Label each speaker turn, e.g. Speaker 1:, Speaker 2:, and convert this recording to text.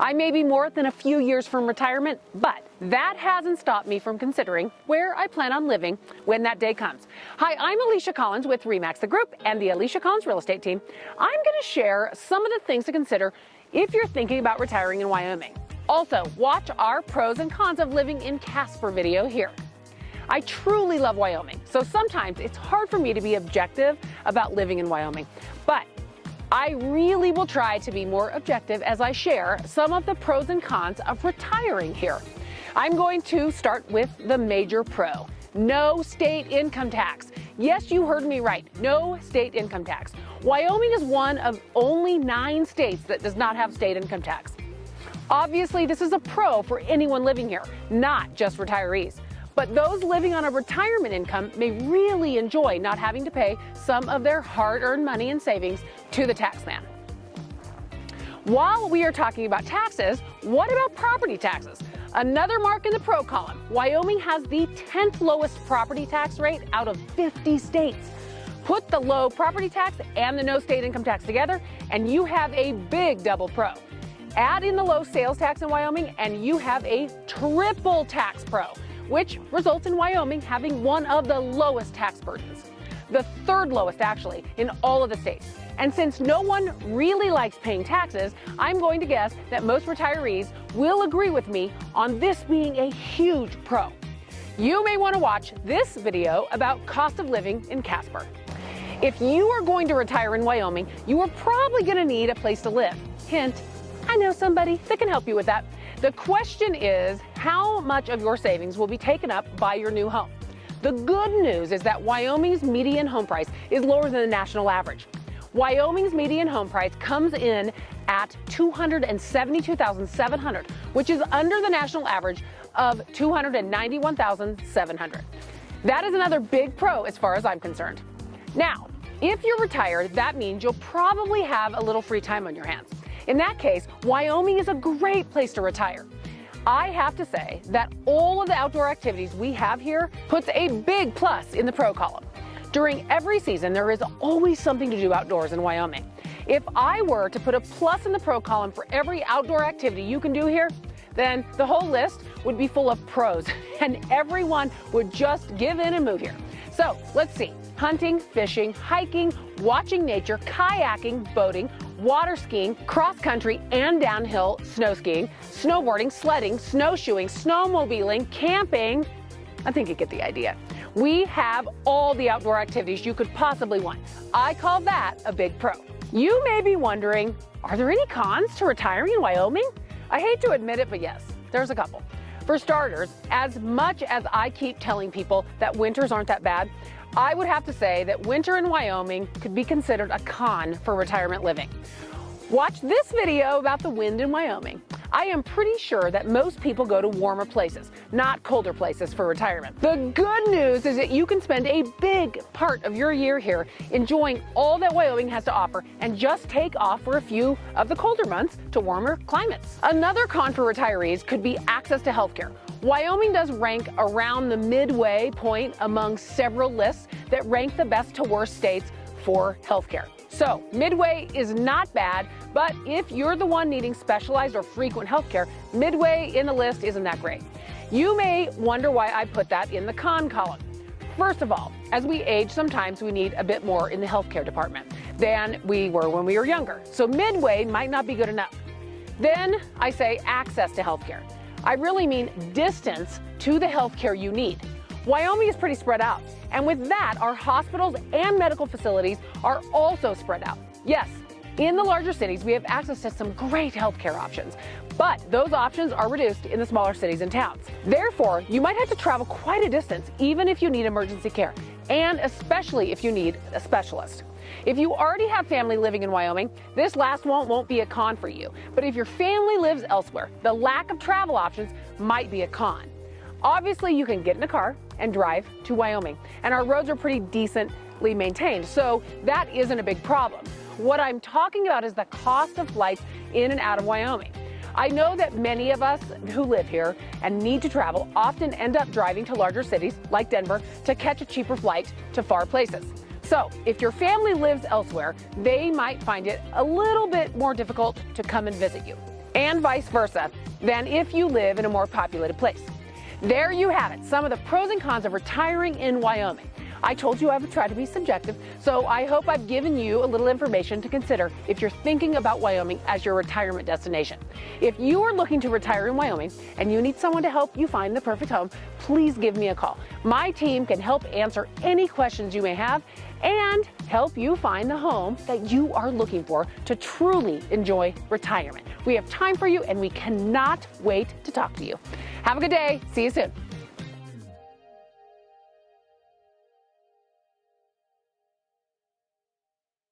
Speaker 1: I may be more than a few years from retirement, but that hasn't stopped me from considering where I plan on living when that day comes. Hi, I'm Alisha Collins with RE/MAX the Group and the Alisha Collins Real Estate Team. I'm going to share some of the things to consider if you're thinking about retiring in Wyoming. Also, watch our pros and cons of living in Casper video here. I truly love Wyoming, so sometimes it's hard for me to be objective about living in Wyoming, but I really will try to be more objective as I share some of the pros and cons of retiring here. I'm going to start with the major pro: no state income tax. Yes, you heard me right, no state income tax. Wyoming is one of only 9 states that does not have state income tax. Obviously, this is a pro for anyone living here, not just retirees. But those living on a retirement income may really enjoy not having to pay some of their hard-earned money and savings to the tax man. While we are talking about taxes, what about property taxes? Another mark in the pro column. Wyoming has the 10th lowest property tax rate out of 50 states. Put the low property tax and the no state income tax together, and you have a big double pro. Add in the low sales tax in Wyoming, and you have a triple tax pro, which results in Wyoming having one of the lowest tax burdens. The 3rd lowest, actually, in all of the states. And since no one really likes paying taxes, I'm going to guess that most retirees will agree with me on this being a huge pro. You may want to watch this video about cost of living in Casper. If you are going to retire in Wyoming, you are probably going to need a place to live. Hint, I know somebody that can help you with that. The question is, how much of your savings will be taken up by your new home? The good news is that Wyoming's median home price is lower than the national average. Wyoming's median home price comes in at $272,700, which is under the national average of $291,700. That is another big pro as far as I'm concerned. Now, if you're retired, that means you'll probably have a little free time on your hands. In that case, Wyoming is a great place to retire. I have to say that all of the outdoor activities we have here puts a big plus in the pro column. During every season, there is always something to do outdoors in Wyoming. If I were to put a plus in the pro column for every outdoor activity you can do here, then the whole list would be full of pros and everyone would just give in and move here. So let's see: hunting, fishing, hiking, watching nature, kayaking, boating, water skiing, cross-country and downhill snow skiing, snowboarding, sledding, snowshoeing, snowmobiling, camping. I think you get the idea. We have all the outdoor activities you could possibly want. I call that a big pro. You may be wondering, are there any cons to retiring in Wyoming? I hate to admit it, but yes, there's a couple. For starters, as much as I keep telling people that winters aren't that bad, I would have to say that winter in Wyoming could be considered a con for retirement living. Watch this video about the wind in Wyoming. I am pretty sure that most people go to warmer places, not colder places, for retirement. The good news is that you can spend a big part of your year here enjoying all that Wyoming has to offer and just take off for a few of the colder months to warmer climates. Another con for retirees could be access to healthcare. Wyoming does rank around the midway point among several lists that rank the best to worst states for healthcare. So midway is not bad, but if you're the one needing specialized or frequent healthcare, midway in the list isn't that great. You may wonder why I put that in the con column. First of all, as we age, sometimes we need a bit more in the healthcare department than we were when we were younger. So midway might not be good enough. Then I say access to healthcare. I really mean distance to the healthcare you need. Wyoming is pretty spread out, and with that, our hospitals and medical facilities are also spread out. Yes, in the larger cities, we have access to some great healthcare options, but those options are reduced in the smaller cities and towns. Therefore, you might have to travel quite a distance, even if you need emergency care, and especially if you need a specialist. If you already have family living in Wyoming, this last one won't be a con for you. But if your family lives elsewhere, the lack of travel options might be a con. Obviously, you can get in a car and drive to Wyoming, and our roads are pretty decently maintained, so that isn't a big problem. What I'm talking about is the cost of flights in and out of Wyoming. I know that many of us who live here and need to travel often end up driving to larger cities like Denver to catch a cheaper flight to far places. So if your family lives elsewhere, they might find it a little bit more difficult to come and visit you. and vice versa than if you live in a more populated place. There you have it, some of the pros and cons of retiring in Wyoming. I told you I would try to be subjective, so I hope I've given you a little information to consider if you're thinking about Wyoming as your retirement destination. If you are looking to retire in Wyoming and you need someone to help you find the perfect home, please give me a call. My team can help answer any questions you may have and help you find the home that you are looking for to truly enjoy retirement. We have time for you and we cannot wait to talk to you. Have a good day. See you soon.